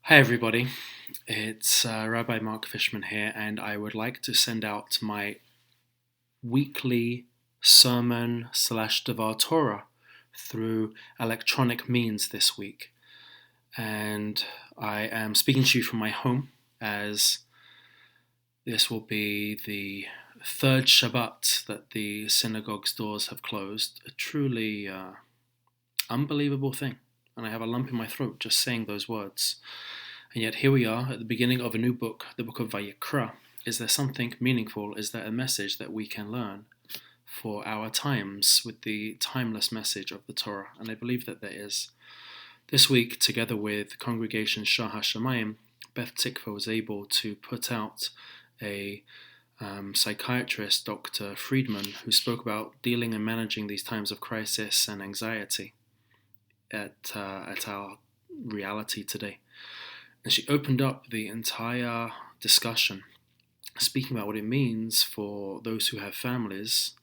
Hi, everybody. It's Rabbi Mark Fishman here, and I would like to send out my weekly sermon slash Devar Torah through electronic means this week. And I am speaking to you from my home, as this will be the third Shabbat that the synagogue's doors have closed. A truly unbelievable thing. And I have a lump in my throat just saying those words. And yet here we are at the beginning of a new book, the book of Yayikra. Is there something meaningful? Is there a message that we can learn for our times with the timeless message of the Torah? And I believe that there is. This week, together with Congregation Shah HaShamayim, Beth Tikva was able to put out a psychiatrist, Dr. Friedman, who spoke about dealing and managing these times of crisis and anxiety at our reality today. And she opened up the entire discussion, speaking about what it means for those who have families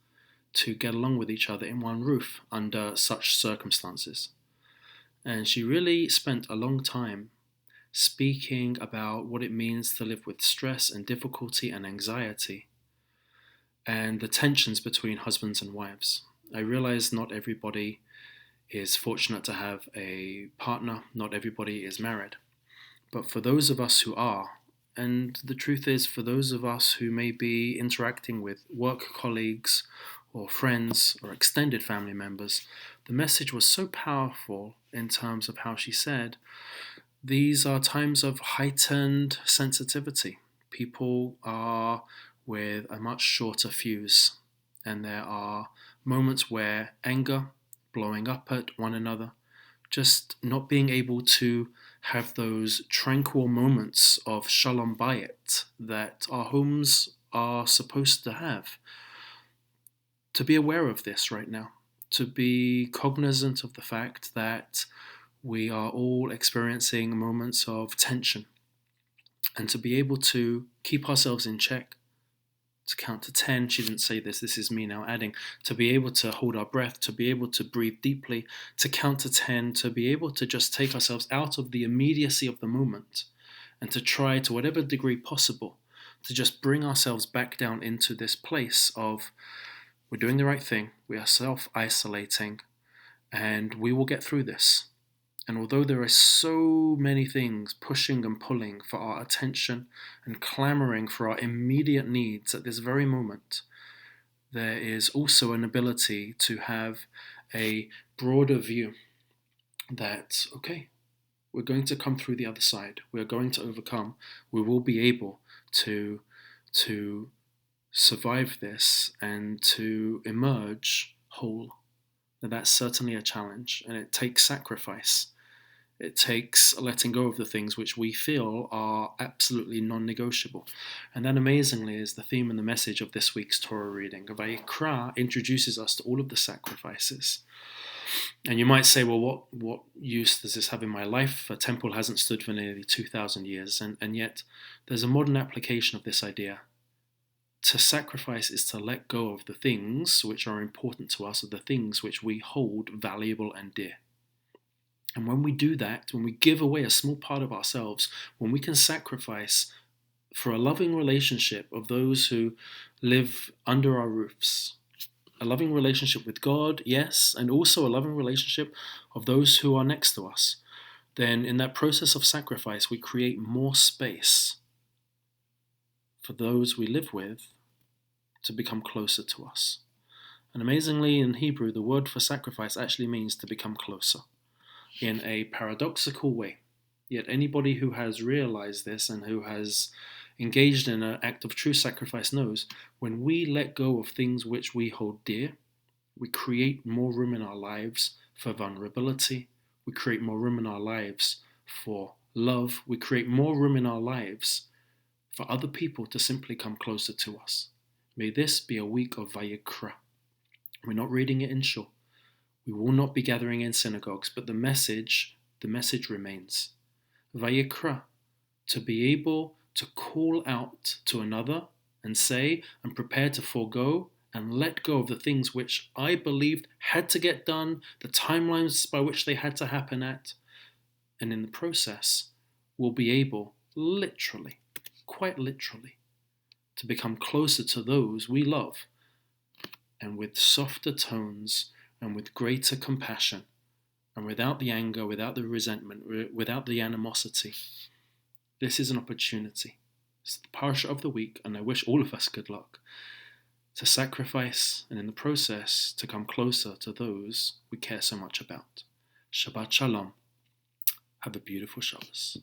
to get along with each other in one roof under such circumstances. And she really spent a long time speaking about what it means to live with stress and difficulty and anxiety and the tensions between husbands and wives. I realize not everybody is fortunate to have a partner, not everybody is married. But for those of us who are, and the truth is for those of us who may be interacting with work colleagues or friends or extended family members, the message was so powerful in terms of how she said, these are times of heightened sensitivity. People are with a much shorter fuse, and there are moments where anger, blowing up at one another, just not being able to have those tranquil moments of shalom bayit that our homes are supposed to have. To be aware of this right now, to be cognizant of the fact that we are all experiencing moments of tension, and to be able to keep ourselves in check, to count to 10. She didn't say this is me now adding. To be able to hold our breath, to be able to breathe deeply, to count to 10, to be able to just take ourselves out of the immediacy of the moment and to try to whatever degree possible to just bring ourselves back down into this place of we're doing the right thing, we are self-isolating, and we will get through this. And although there are so many things pushing and pulling for our attention and clamoring for our immediate needs at this very moment, there is also an ability to have a broader view that, okay, we're going to come through the other side. We're going to overcome. We will be able to survive this and to emerge whole. Now, that's certainly a challenge, and it takes sacrifice. It takes letting go of the things which we feel are absolutely non-negotiable. And that amazingly is the theme and the message of this week's Torah reading. Vayikra introduces us to all of the sacrifices. And you might say, well, what use does this have in my life? A temple hasn't stood for nearly 2,000 years, and yet there's a modern application of this idea. To sacrifice is to let go of the things which are important to us, or the things which we hold valuable and dear. And when we do that, when we give away a small part of ourselves, when we can sacrifice for a loving relationship of those who live under our roofs, a loving relationship with God, yes, and also a loving relationship of those who are next to us, then in that process of sacrifice, we create more space for those we live with to become closer to us. And amazingly, in Hebrew, the word for sacrifice actually means to become closer, in a paradoxical way. Yet anybody who has realized this and who has engaged in an act of true sacrifice knows when we let go of things which we hold dear, we create more room in our lives for vulnerability, we create more room in our lives for love, we create more room in our lives for other people to simply come closer to us. May this be a week of Vayikra. We're not reading it in shul. We will not be gathering in synagogues, but the message remains. Vayikra, to be able to call out to another and say and prepare to forego and let go of the things which I believed had to get done, the timelines by which they had to happen at, and in the process, will be able, literally, quite literally, to become closer to those we love, and with softer tones and with greater compassion, and without the anger, without the resentment, without the animosity. This is an opportunity. It's the parasha of the week, and I wish all of us good luck, to sacrifice and in the process to come closer to those we care so much about. Shabbat Shalom. Have a beautiful Shabbos.